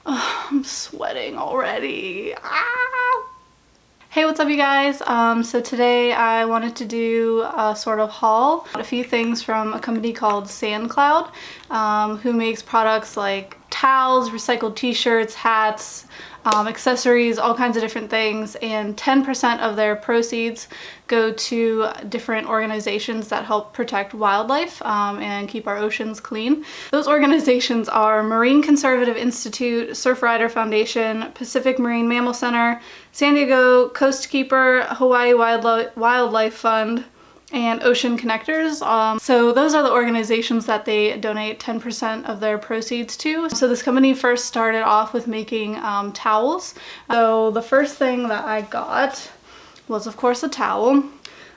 Oh, I'm sweating already. Ah! Hey, what's up you guys? So today I wanted to do a sort of haul. A few things from a company called SandCloud, who makes products like towels, recycled t-shirts, hats, accessories, all kinds of different things, and 10% of their proceeds go to different organizations that help protect wildlife and keep our oceans clean. Those organizations are Marine Conservative Institute, Surfrider Foundation, Pacific Marine Mammal Center, San Diego Coast Keeper, Hawaii Wildlife Fund, and Ocean Connectors. So those are the organizations that they donate 10% of their proceeds to. So this company first started off with making towels. So the first thing that I got was of course a towel.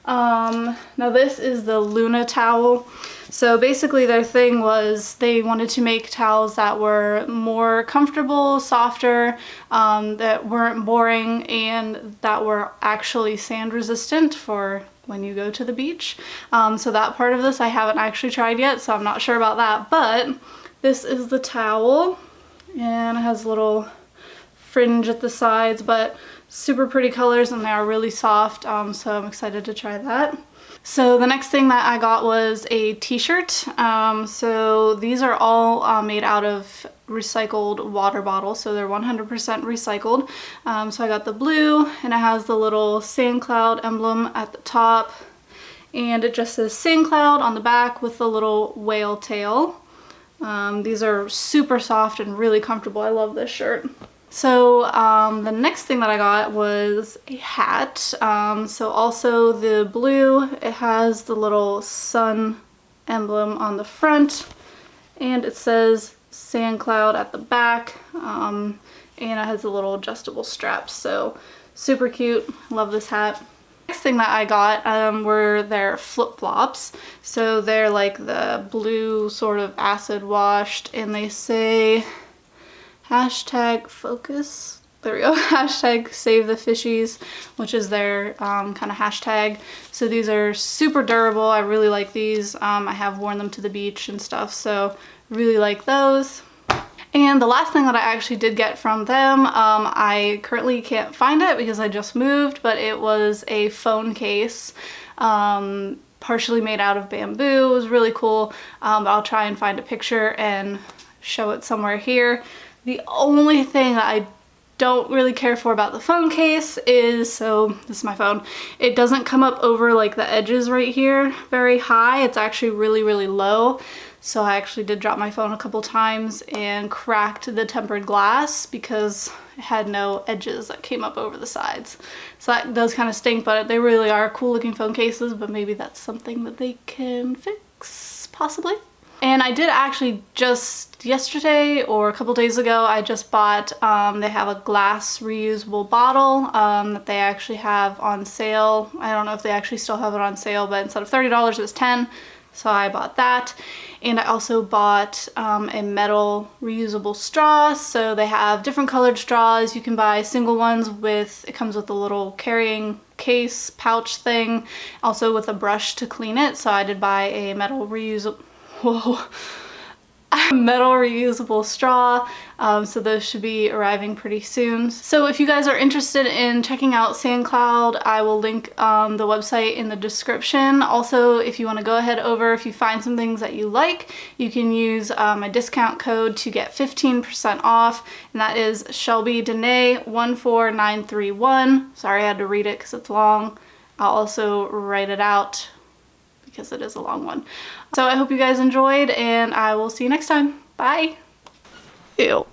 Now this is the Luna towel. So basically their thing was they wanted to make towels that were more comfortable, softer, that weren't boring, and that were actually sand resistant for when you go to the beach. So that part of this I haven't actually tried yet, so I'm not sure about that, but this is the towel, and it has a little fringe at the sides, but super pretty colors, and they are really soft, so I'm excited to try that. So the next thing that I got was a t-shirt. So these are all made out of recycled water bottles, so they're 100% recycled. So I got the blue, and it has the little SandCloud emblem at the top, and it just says SandCloud on the back with the little whale tail. These are super soft and really comfortable. I love this shirt. So the next thing that I got was a hat. So also the blue, it has the little sun emblem on the front, and it says SandCloud at the back, and it has a little adjustable straps, so super cute. Love this hat. Next thing that I got were their flip-flops. So they're like the blue sort of acid washed, and they say hashtag focus, there we go, hashtag savethefishies, which is their kind of hashtag. So these are super durable. I really like these. I have worn them to the beach and stuff, so really like those. And the last thing that I actually did get from them, I currently can't find it because I just moved, but it was a phone case, partially made out of bamboo. It was really cool. I'll try and find a picture and show it somewhere here. The only thing that I don't really care for about the phone case is, so this is my phone, it doesn't come up over like the edges right here very high. It's actually really, really low. So I actually did drop my phone a couple times and cracked the tempered glass because it had no edges that came up over the sides. So that does kind of stink, but they really are cool looking phone cases, but maybe that's something that they can fix, possibly. And I did actually just yesterday or a couple days ago, I just bought, they have a glass reusable bottle that they actually have on sale. I don't know if they actually still have it on sale, but instead of $30 it was $10. So I bought that. And I also bought a metal reusable straw. So they have different colored straws. You can buy single ones with, it comes with a little carrying case pouch thing, also with a brush to clean it. So I did buy a metal reusable, metal reusable straw, so those should be arriving pretty soon. So if you guys are interested in checking out SandCloud, I will link the website in the description. Also, if you want to go ahead over, if you find some things that you like, you can use my discount code to get 15% off, and that is Shelby Danae 14931. Sorry, I had to read it because it's long. I'll also write it out because it is a long one. So I hope you guys enjoyed, and I will see you next time. Bye. Ew.